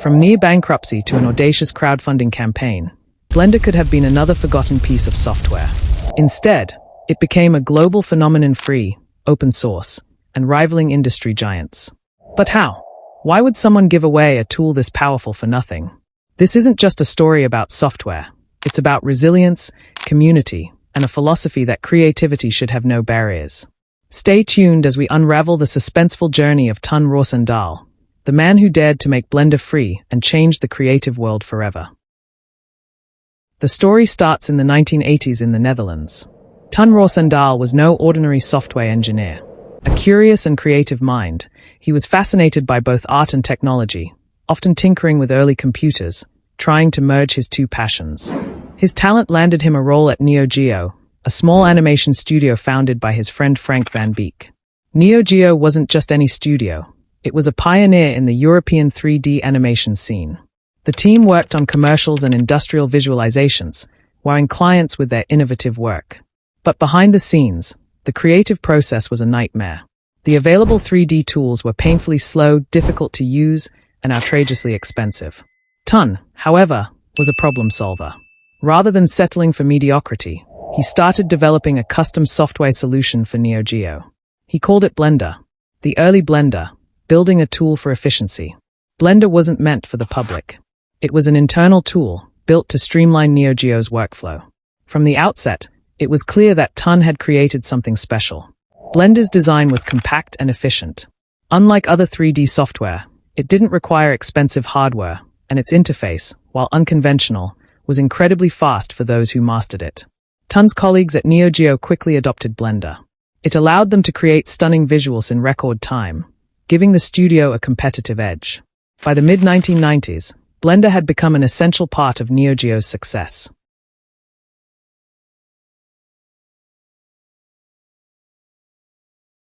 From near bankruptcy to an audacious crowdfunding campaign, Blender could have been another forgotten piece of software. Instead, it became a global phenomenon, free, open source, and rivaling industry giants. But how? Why would someone give away a tool this powerful for nothing? This isn't just a story about software. It's about resilience, community, and a philosophy that creativity should have no barriers. Stay tuned as we unravel the suspenseful journey of Ton Roosendaal, the man who dared to make Blender free and change the creative world forever. The story starts in the 1980s in the Netherlands. Ton Roosendaal was no ordinary software engineer. A curious and creative mind, he was fascinated by both art and technology, often tinkering with early computers, trying to merge his two passions. His talent landed him a role at Neo Geo, a small animation studio founded by his friend Frank van Beek. Neo Geo wasn't just any studio. It was a pioneer in the European 3D animation scene. The team worked on commercials and industrial visualizations, wowing clients with their innovative work. But behind the scenes, the creative process was a nightmare. The available 3D tools were painfully slow, difficult to use, and outrageously expensive. Ton, however, was a problem solver. Rather than settling for mediocrity, he started developing a custom software solution for Neo Geo. He called it Blender. The early Blender, building a tool for efficiency. Blender wasn't meant for the public. It was an internal tool, built to streamline Neo Geo's workflow. From the outset, it was clear that Ton had created something special. Blender's design was compact and efficient. Unlike other 3D software, it didn't require expensive hardware, and its interface, while unconventional, was incredibly fast for those who mastered it. Ton's colleagues at Neo Geo quickly adopted Blender. It allowed them to create stunning visuals in record time, giving the studio a competitive edge. By the mid-1990s, Blender had become an essential part of Neo Geo's success.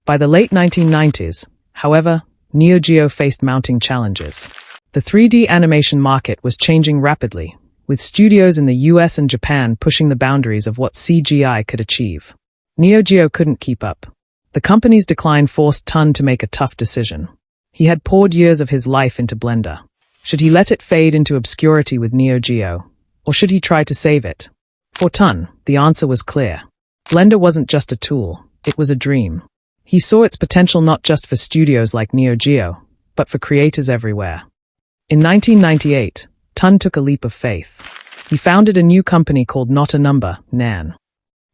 By the late 1990s, however, Neo Geo faced mounting challenges. The 3D animation market was changing rapidly, with studios in the US and Japan pushing the boundaries of what CGI could achieve. Neo Geo couldn't keep up. The company's decline forced Ton to make a tough decision. He had poured years of his life into Blender. Should he let it fade into obscurity with Neo Geo, or should he try to save it? For Ton, the answer was clear. Blender wasn't just a tool, it was a dream. He saw its potential not just for studios like Neo Geo, but for creators everywhere. In 1998, Ton took a leap of faith. He founded a new company called Not a Number, NAN.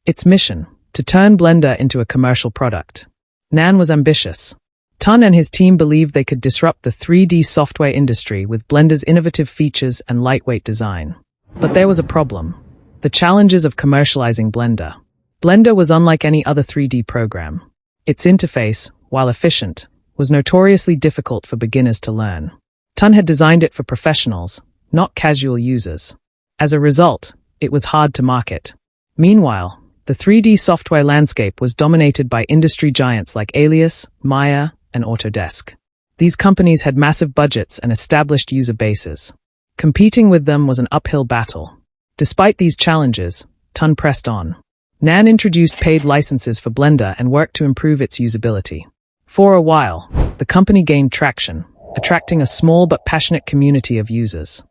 Its mission, to turn Blender into a commercial product. NAN was ambitious. Ton and his team believed they could disrupt the 3D software industry with Blender's innovative features and lightweight design. But there was a problem. The challenges of commercializing Blender. Blender was unlike any other 3D program. Its interface, while efficient, was notoriously difficult for beginners to learn. Ton had designed it for professionals, not casual users. As a result, it was hard to market. Meanwhile, the 3D software landscape was dominated by industry giants like Alias, Maya, and Autodesk. These companies had massive budgets and established user bases. Competing with them was an uphill battle. Despite these challenges, Ton pressed on. NAN introduced paid licenses for Blender and worked to improve its usability. For a while, the company gained traction, attracting a small but passionate community of users.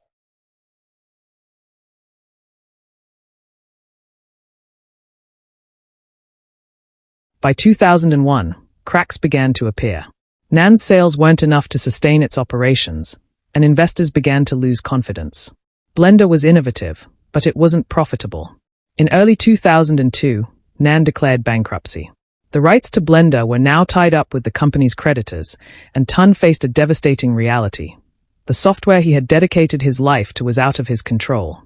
By 2001, cracks began to appear. NAN's sales weren't enough to sustain its operations, and investors began to lose confidence. Blender was innovative, but it wasn't profitable. In early 2002, NAN declared bankruptcy. The rights to Blender were now tied up with the company's creditors, and Ton faced a devastating reality. The software he had dedicated his life to was out of his control.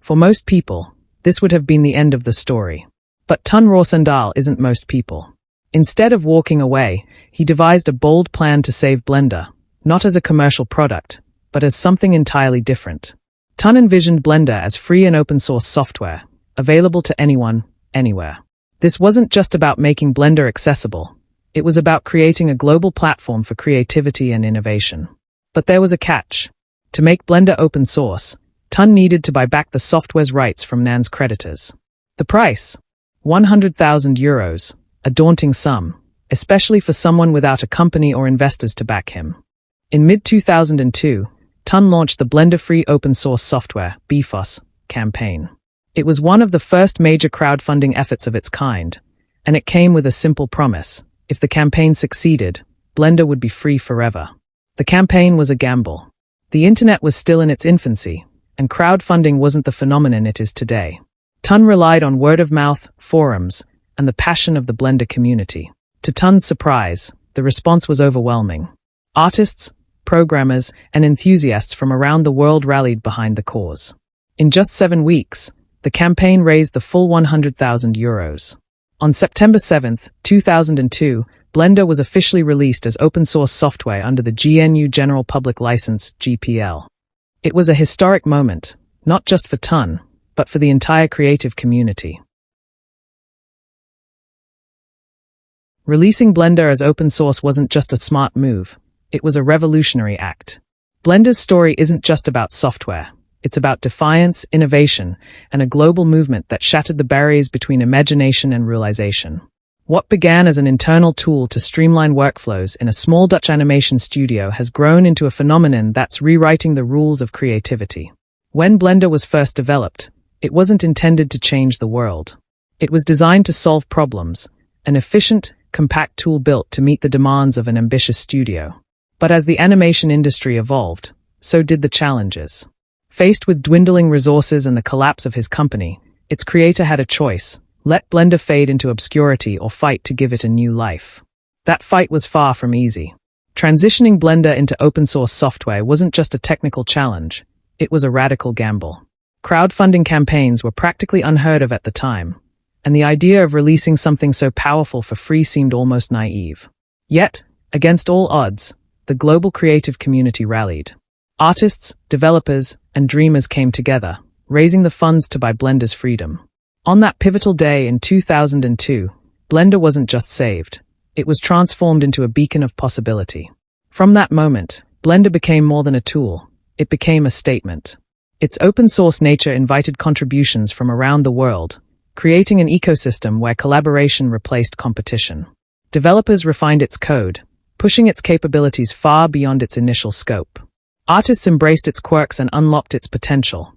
For most people, this would have been the end of the story. But Ton Roosendaal isn't most people. Instead of walking away, he devised a bold plan to save Blender, not as a commercial product, but as something entirely different. Ton envisioned Blender as free and open-source software, available to anyone, anywhere. This wasn't just about making Blender accessible. It was about creating a global platform for creativity and innovation. But there was a catch. To make Blender open source, Ton needed to buy back the software's rights from NAN's creditors. The price? €100,000, a daunting sum, especially for someone without a company or investors to back him. In mid-2002, Ton launched the Blender Free Open Source Software (BFOS) campaign. It was one of the first major crowdfunding efforts of its kind, and it came with a simple promise: if the campaign succeeded, Blender would be free forever. The campaign was a gamble. The internet was still in its infancy, and crowdfunding wasn't the phenomenon it is today. Ton relied on word-of-mouth, forums, and the passion of the Blender community. To Ton's surprise, the response was overwhelming. Artists, programmers, and enthusiasts from around the world rallied behind the cause. In just 7 weeks, the campaign raised the full €100,000. On September 7, 2002, Blender was officially released as open-source software under the GNU General Public License (GPL). It was a historic moment, not just for Ton, but for the entire creative community. Releasing Blender as open source wasn't just a smart move, it was a revolutionary act. Blender's story isn't just about software. It's about defiance, innovation, and a global movement that shattered the barriers between imagination and realization. What began as an internal tool to streamline workflows in a small Dutch animation studio has grown into a phenomenon that's rewriting the rules of creativity. When Blender was first developed, it wasn't intended to change the world. It was designed to solve problems, an efficient, compact tool built to meet the demands of an ambitious studio. But as the animation industry evolved, so did the challenges. Faced with dwindling resources and the collapse of his company, its creator had a choice: let Blender fade into obscurity or fight to give it a new life. That fight was far from easy. Transitioning Blender into open-source software wasn't just a technical challenge, it was a radical gamble. Crowdfunding campaigns were practically unheard of at the time, and the idea of releasing something so powerful for free seemed almost naive. Yet, against all odds, the global creative community rallied. Artists, developers, and dreamers came together, raising the funds to buy Blender's freedom. On that pivotal day in 2002, Blender wasn't just saved, it was transformed into a beacon of possibility. From that moment, Blender became more than a tool, it became a statement. Its open-source nature invited contributions from around the world, creating an ecosystem where collaboration replaced competition. Developers refined its code, pushing its capabilities far beyond its initial scope. Artists embraced its quirks and unlocked its potential,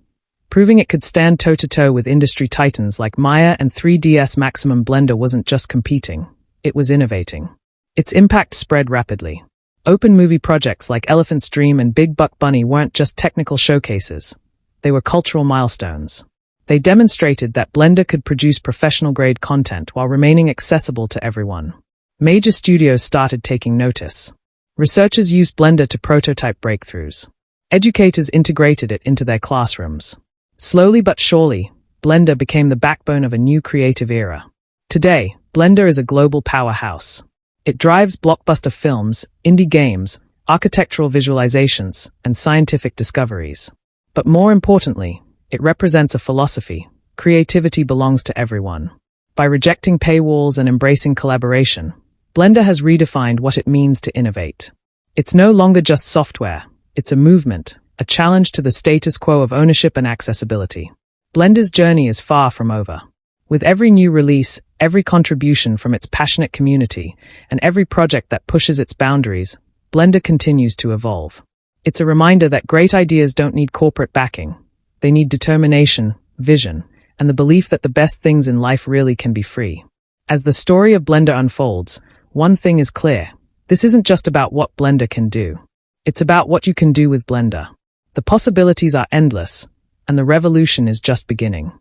proving it could stand toe-to-toe with industry titans like Maya and 3ds Maximum. Blender wasn't just competing, it was innovating. Its impact spread rapidly. Open movie projects like Elephant's Dream and Big Buck Bunny weren't just technical showcases, they were cultural milestones. They demonstrated that Blender could produce professional-grade content while remaining accessible to everyone. Major studios started taking notice. Researchers used Blender to prototype breakthroughs. Educators integrated it into their classrooms. Slowly but surely, Blender became the backbone of a new creative era. Today, Blender is a global powerhouse. It drives blockbuster films, indie games, architectural visualizations, and scientific discoveries. But more importantly, it represents a philosophy: creativity belongs to everyone. By rejecting paywalls and embracing collaboration, Blender has redefined what it means to innovate. It's no longer just software, it's a movement, a challenge to the status quo of ownership and accessibility. Blender's journey is far from over. With every new release, every contribution from its passionate community, and every project that pushes its boundaries, Blender continues to evolve. It's a reminder that great ideas don't need corporate backing. They need determination, vision, and the belief that the best things in life really can be free. As the story of Blender unfolds, one thing is clear: this isn't just about what Blender can do. It's about what you can do with Blender. The possibilities are endless, and the revolution is just beginning.